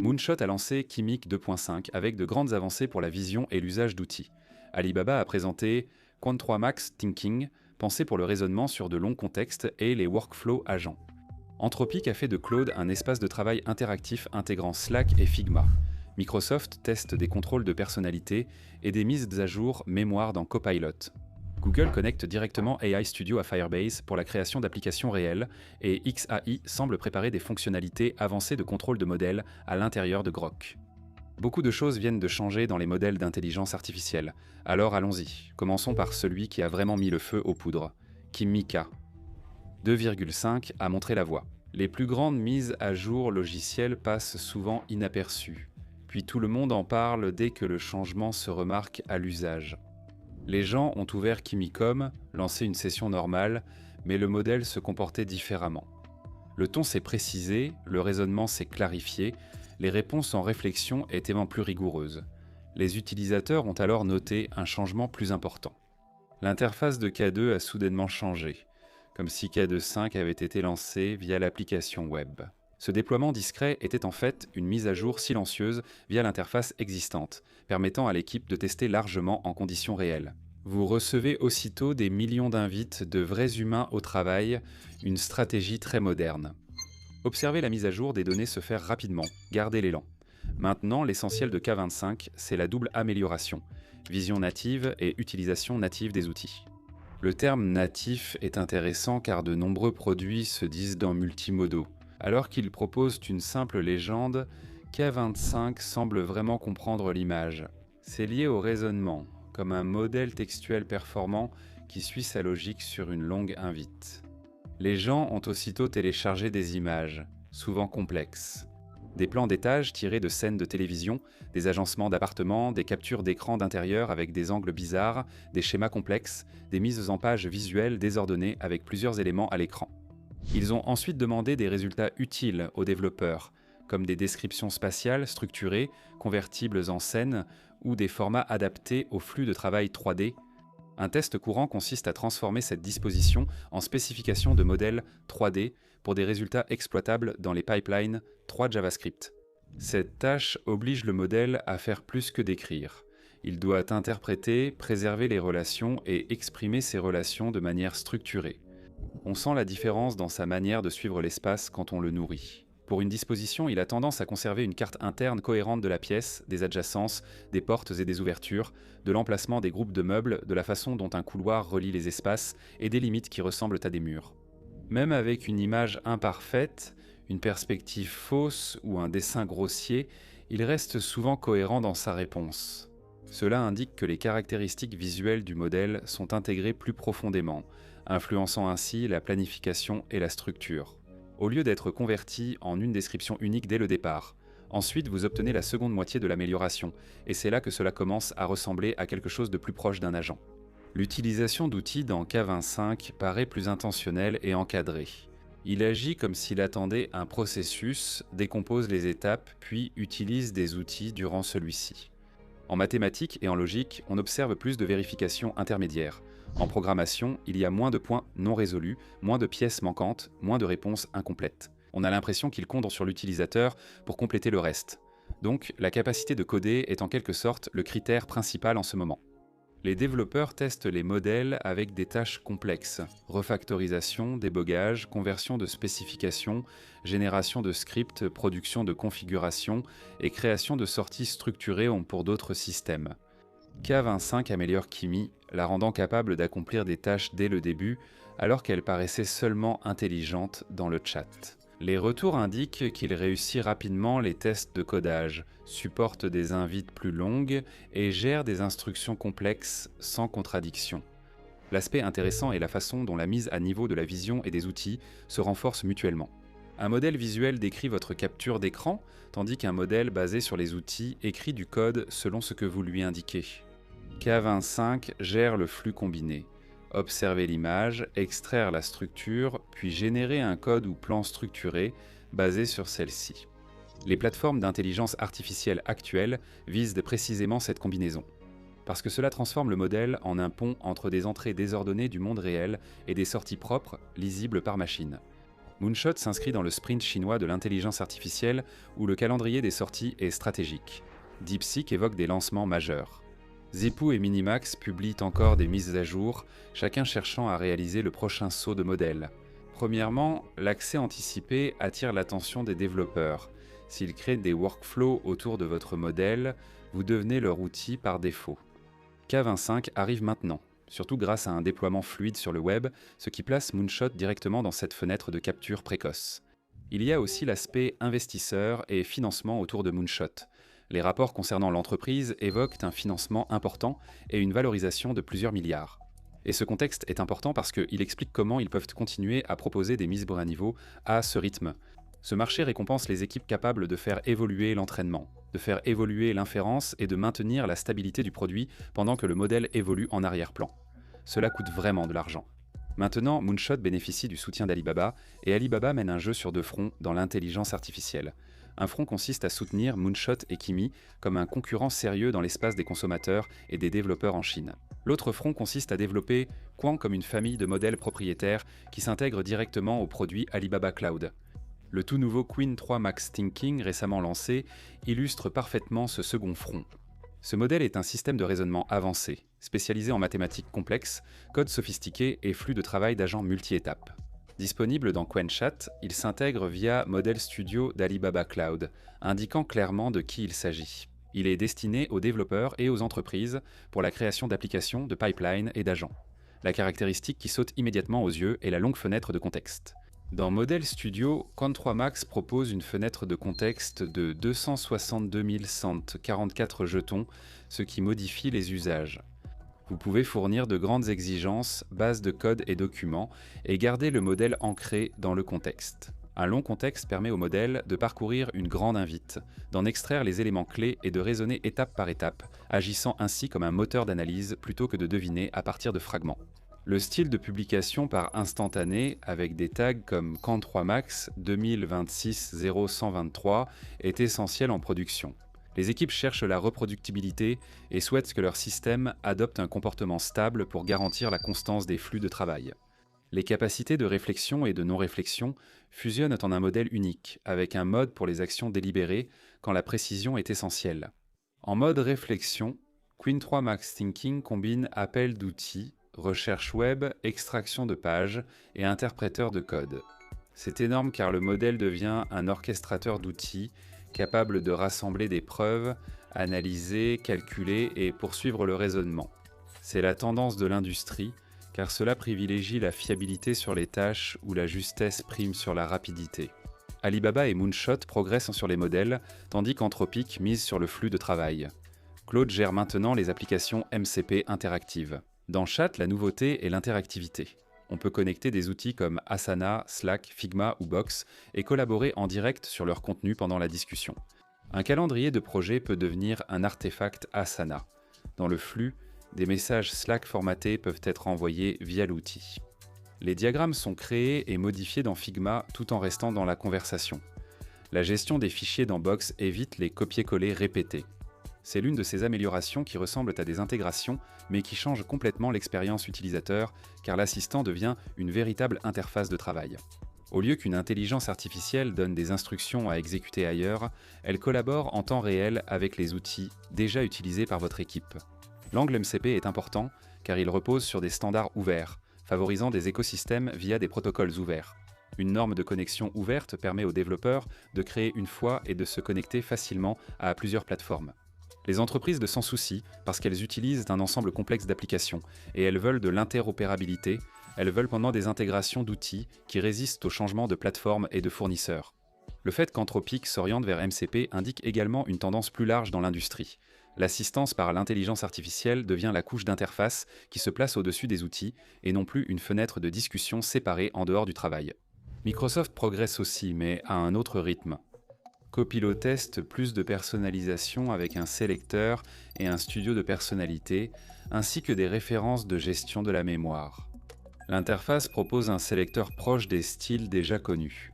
Moonshot a lancé Kimi 2.5 avec de grandes avancées pour la vision et l'usage d'outils. Alibaba a présenté Quant 3 Max Thinking, pensé pour le raisonnement sur de longs contextes et les workflows agents. Anthropic a fait de Claude un espace de travail interactif intégrant Slack et Figma. Microsoft teste des contrôles de personnalité et des mises à jour mémoire dans Copilot. Google connecte directement AI Studio à Firebase pour la création d'applications réelles et XAI semble préparer des fonctionnalités avancées de contrôle de modèles à l'intérieur de Grok. Beaucoup de choses viennent de changer dans les modèles d'intelligence artificielle. Alors allons-y. Commençons par celui qui a vraiment mis le feu aux poudres. Kimika. 2,5 a montré la voie. Les plus grandes mises à jour logicielles passent souvent inaperçues. Puis tout le monde en parle dès que le changement se remarque à l'usage. Les gens ont ouvert Kimicom, lancé une session normale, mais le modèle se comportait différemment. Le ton s'est précisé, le raisonnement s'est clarifié, les réponses en réflexion étaient plus rigoureuses. Les utilisateurs ont alors noté un changement plus important. L'interface de K2 a soudainement changé, comme si K2.5 avait été lancé via l'application web. Ce déploiement discret était en fait une mise à jour silencieuse via l'interface existante, permettant à l'équipe de tester largement en conditions réelles. Vous recevez aussitôt des millions d'invites de vrais humains au travail, une stratégie très moderne. Observez la mise à jour des données se faire rapidement, gardez l'élan. Maintenant, l'essentiel de K25, c'est la double amélioration, vision native et utilisation native des outils. Le terme natif est intéressant car de nombreux produits se disent dans multimodaux. Alors qu'ils proposent une simple légende, K25 semble vraiment comprendre l'image. C'est lié au raisonnement, comme un modèle textuel performant qui suit sa logique sur une longue invite. Les gens ont aussitôt téléchargé des images, souvent complexes. Des plans d'étages tirés de scènes de télévision, des agencements d'appartements, des captures d'écran d'intérieur avec des angles bizarres, des schémas complexes, des mises en page visuelles désordonnées avec plusieurs éléments à l'écran. Ils ont ensuite demandé des résultats utiles aux développeurs, comme des descriptions spatiales structurées, convertibles en scènes, ou des formats adaptés au flux de travail 3D. Un test courant consiste à transformer cette disposition en spécification de modèles 3D pour des résultats exploitables dans les pipelines 3 JavaScript. Cette tâche oblige le modèle à faire plus que d'écrire. Il doit interpréter, préserver les relations et exprimer ces relations de manière structurée. On sent la différence dans sa manière de suivre l'espace quand on le nourrit. Pour une disposition, il a tendance à conserver une carte interne cohérente de la pièce, des adjacences, des portes et des ouvertures, de l'emplacement des groupes de meubles, de la façon dont un couloir relie les espaces et des limites qui ressemblent à des murs. Même avec une image imparfaite, une perspective fausse ou un dessin grossier, il reste souvent cohérent dans sa réponse. Cela indique que les caractéristiques visuelles du modèle sont intégrées plus profondément, influençant ainsi la planification et la structure, au lieu d'être converti en une description unique dès le départ. Ensuite, vous obtenez la seconde moitié de l'amélioration, et c'est là que cela commence à ressembler à quelque chose de plus proche d'un agent. L'utilisation d'outils dans K25 paraît plus intentionnelle et encadrée. Il agit comme s'il attendait un processus, décompose les étapes, puis utilise des outils durant celui-ci. En mathématiques et en logique, on observe plus de vérifications intermédiaires. En programmation, il y a moins de points non résolus, moins de pièces manquantes, moins de réponses incomplètes. On a l'impression qu'il compte sur l'utilisateur pour compléter le reste. Donc, la capacité de coder est en quelque sorte le critère principal en ce moment. Les développeurs testent les modèles avec des tâches complexes. Refactorisation, débogage, conversion de spécifications, génération de scripts, production de configurations et création de sorties structurées pour d'autres systèmes. K25 améliore Kimi, la rendant capable d'accomplir des tâches dès le début, alors qu'elle paraissait seulement intelligente dans le chat. Les retours indiquent qu'il réussit rapidement les tests de codage, supporte des invites plus longues et gère des instructions complexes sans contradiction. L'aspect intéressant est la façon dont la mise à niveau de la vision et des outils se renforcent mutuellement. Un modèle visuel décrit votre capture d'écran, tandis qu'un modèle basé sur les outils écrit du code selon ce que vous lui indiquez. K25 gère le flux combiné. Observer l'image, extraire la structure, puis générer un code ou plan structuré basé sur celle-ci. Les plateformes d'intelligence artificielle actuelles visent précisément cette combinaison, parce que cela transforme le modèle en un pont entre des entrées désordonnées du monde réel et des sorties propres, lisibles par machine. Moonshot s'inscrit dans le sprint chinois de l'intelligence artificielle où le calendrier des sorties est stratégique. DeepSeek évoque des lancements majeurs. Zipoo et Minimax publient encore des mises à jour, chacun cherchant à réaliser le prochain saut de modèle. Premièrement, l'accès anticipé attire l'attention des développeurs. S'ils créent des workflows autour de votre modèle, vous devenez leur outil par défaut. K25 arrive maintenant, surtout grâce à un déploiement fluide sur le web, ce qui place Moonshot directement dans cette fenêtre de capture précoce. Il y a aussi l'aspect investisseur et financement autour de Moonshot. Les rapports concernant l'entreprise évoquent un financement important et une valorisation de plusieurs milliards. Et ce contexte est important parce qu'il explique comment ils peuvent continuer à proposer des mises à niveau à ce rythme. Ce marché récompense les équipes capables de faire évoluer l'entraînement, de faire évoluer l'inférence et de maintenir la stabilité du produit pendant que le modèle évolue en arrière-plan. Cela coûte vraiment de l'argent. Maintenant, Moonshot bénéficie du soutien d'Alibaba et Alibaba mène un jeu sur deux fronts dans l'intelligence artificielle. Un front consiste à soutenir Moonshot et Kimi comme un concurrent sérieux dans l'espace des consommateurs et des développeurs en Chine. L'autre front consiste à développer Quant comme une famille de modèles propriétaires qui s'intègrent directement au produit Alibaba Cloud. Le tout nouveau Qwen 3 Max Thinking récemment lancé illustre parfaitement ce second front. Ce modèle est un système de raisonnement avancé, spécialisé en mathématiques complexes, code sophistiqué et flux de travail d'agents multi-étapes. Disponible dans QuenChat, il s'intègre via Model Studio d'Alibaba Cloud, indiquant clairement de qui il s'agit. Il est destiné aux développeurs et aux entreprises pour la création d'applications, de pipelines et d'agents. La caractéristique qui saute immédiatement aux yeux est la longue fenêtre de contexte. Dans Model Studio, Qwen 3 Max propose une fenêtre de contexte de 262 144 jetons, ce qui modifie les usages. Vous pouvez fournir de grandes exigences, bases de code et documents, et garder le modèle ancré dans le contexte. Un long contexte permet au modèle de parcourir une grande invite, d'en extraire les éléments clés et de raisonner étape par étape, agissant ainsi comme un moteur d'analyse plutôt que de deviner à partir de fragments. Le style de publication par instantané, avec des tags comme Qwen 3 Max 2026-0123, est essentiel en production. Les équipes cherchent la reproductibilité et souhaitent que leur système adopte un comportement stable pour garantir la constance des flux de travail. Les capacités de réflexion et de non-réflexion fusionnent en un modèle unique, avec un mode pour les actions délibérées quand la précision est essentielle. En mode réflexion, Qwen 3 Max Thinking combine appel d'outils, recherche web, extraction de pages et interpréteur de code. C'est énorme car le modèle devient un orchestrateur d'outils capable de rassembler des preuves, analyser, calculer et poursuivre le raisonnement. C'est la tendance de l'industrie, car cela privilégie la fiabilité sur les tâches où la justesse prime sur la rapidité. Alibaba et Moonshot progressent sur les modèles, tandis qu'Anthropic mise sur le flux de travail. Claude gère maintenant les applications MCP interactives. Dans Chat, la nouveauté est l'interactivité. On peut connecter des outils comme Asana, Slack, Figma ou Box et collaborer en direct sur leur contenu pendant la discussion. Un calendrier de projet peut devenir un artefact Asana. Dans le flux, des messages Slack formatés peuvent être envoyés via l'outil. Les diagrammes sont créés et modifiés dans Figma tout en restant dans la conversation. La gestion des fichiers dans Box évite les copier-coller répétés. C'est l'une de ces améliorations qui ressemblent à des intégrations, mais qui changent complètement l'expérience utilisateur, car l'assistant devient une véritable interface de travail. Au lieu qu'une intelligence artificielle donne des instructions à exécuter ailleurs, elle collabore en temps réel avec les outils déjà utilisés par votre équipe. L'angle MCP est important, car il repose sur des standards ouverts, favorisant des écosystèmes via des protocoles ouverts. Une norme de connexion ouverte permet aux développeurs de créer une fois et de se connecter facilement à plusieurs plateformes. Les entreprises s'en soucient parce qu'elles utilisent un ensemble complexe d'applications et elles veulent de l'interopérabilité, elles veulent pendant des intégrations d'outils qui résistent aux changements de plateforme et de fournisseurs. Le fait qu'Anthropic s'oriente vers MCP indique également une tendance plus large dans l'industrie. L'assistance par l'intelligence artificielle devient la couche d'interface qui se place au-dessus des outils et non plus une fenêtre de discussion séparée en dehors du travail. Microsoft progresse aussi, mais à un autre rythme. Copilot teste plus de personnalisation avec un sélecteur et un studio de personnalité, ainsi que des références de gestion de la mémoire. L'interface propose un sélecteur proche des styles déjà connus.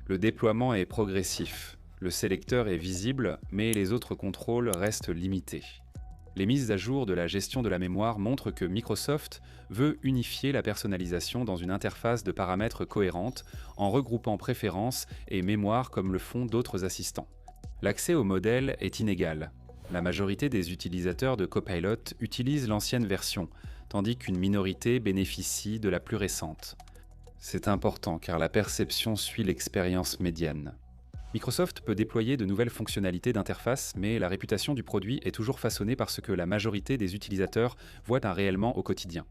Le déploiement est progressif. Le sélecteur est visible, mais les autres contrôles restent limités. Les mises à jour de la gestion de la mémoire montrent que Microsoft veut unifier la personnalisation dans une interface de paramètres cohérente en regroupant préférences et mémoire comme le font d'autres assistants. L'accès au modèle est inégal. La majorité des utilisateurs de Copilot utilisent l'ancienne version, tandis qu'une minorité bénéficie de la plus récente. C'est important car la perception suit l'expérience médiane. Microsoft peut déployer de nouvelles fonctionnalités d'interface, mais la réputation du produit est toujours façonnée par ce que la majorité des utilisateurs voient réellement au quotidien.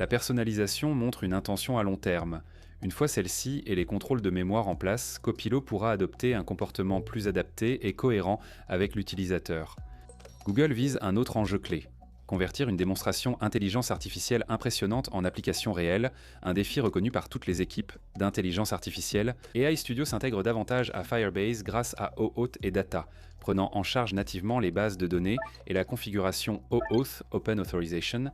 La personnalisation montre une intention à long terme. Une fois celle-ci et les contrôles de mémoire en place, Copilot pourra adopter un comportement plus adapté et cohérent avec l'utilisateur. Google vise un autre enjeu clé. Convertir une démonstration intelligence artificielle impressionnante en application réelle, un défi reconnu par toutes les équipes d'intelligence artificielle. AI Studio s'intègre davantage à Firebase grâce à OAuth et Data, prenant en charge nativement les bases de données et la configuration OAuth Open Authorization.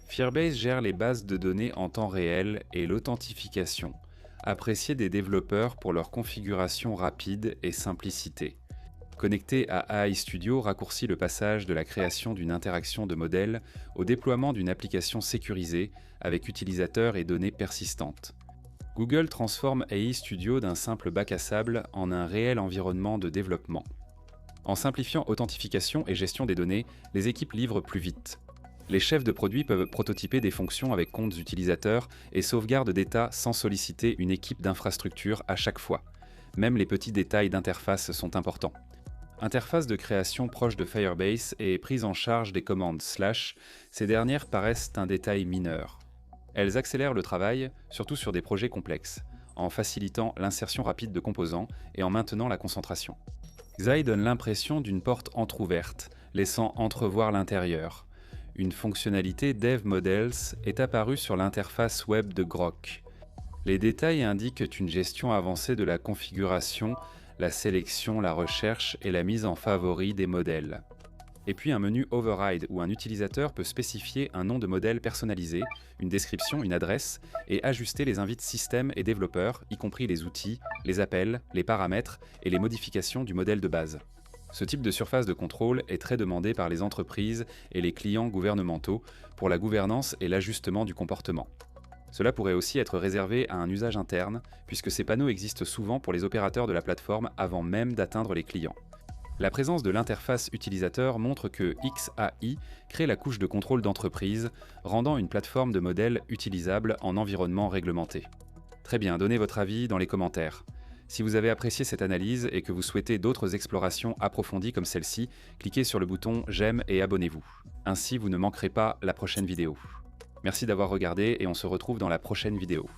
Firebase gère les bases de données en temps réel et l'authentification, appréciée des développeurs pour leur configuration rapide et simplicité. Connecté à AI Studio raccourcit le passage de la création d'une interaction de modèle au déploiement d'une application sécurisée avec utilisateurs et données persistantes. Google transforme AI Studio d'un simple bac à sable en un réel environnement de développement. En simplifiant authentification et gestion des données, les équipes livrent plus vite. Les chefs de produits peuvent prototyper des fonctions avec comptes utilisateurs et sauvegarde d'état sans solliciter une équipe d'infrastructure à chaque fois. Même les petits détails d'interface sont importants. Interface de création proche de Firebase et prise en charge des commandes /, ces dernières paraissent un détail mineur. Elles accélèrent le travail, surtout sur des projets complexes, en facilitant l'insertion rapide de composants et en maintenant la concentration. Xai donne l'impression d'une porte entrouverte, laissant entrevoir l'intérieur. Une fonctionnalité Dev Models est apparue sur l'interface web de Grok. Les détails indiquent une gestion avancée de la configuration, la sélection, la recherche et la mise en favori des modèles. Et puis un menu Override où un utilisateur peut spécifier un nom de modèle personnalisé, une description, une adresse et ajuster les invites système et développeurs, y compris les outils, les appels, les paramètres et les modifications du modèle de base. Ce type de surface de contrôle est très demandé par les entreprises et les clients gouvernementaux pour la gouvernance et l'ajustement du comportement. Cela pourrait aussi être réservé à un usage interne, puisque ces panneaux existent souvent pour les opérateurs de la plateforme avant même d'atteindre les clients. La présence de l'interface utilisateur montre que XAI crée la couche de contrôle d'entreprise, rendant une plateforme de modèles utilisable en environnement réglementé. Très bien, donnez votre avis dans les commentaires. Si vous avez apprécié cette analyse et que vous souhaitez d'autres explorations approfondies comme celle-ci, cliquez sur le bouton j'aime et abonnez-vous. Ainsi, vous ne manquerez pas la prochaine vidéo. Merci d'avoir regardé et on se retrouve dans la prochaine vidéo.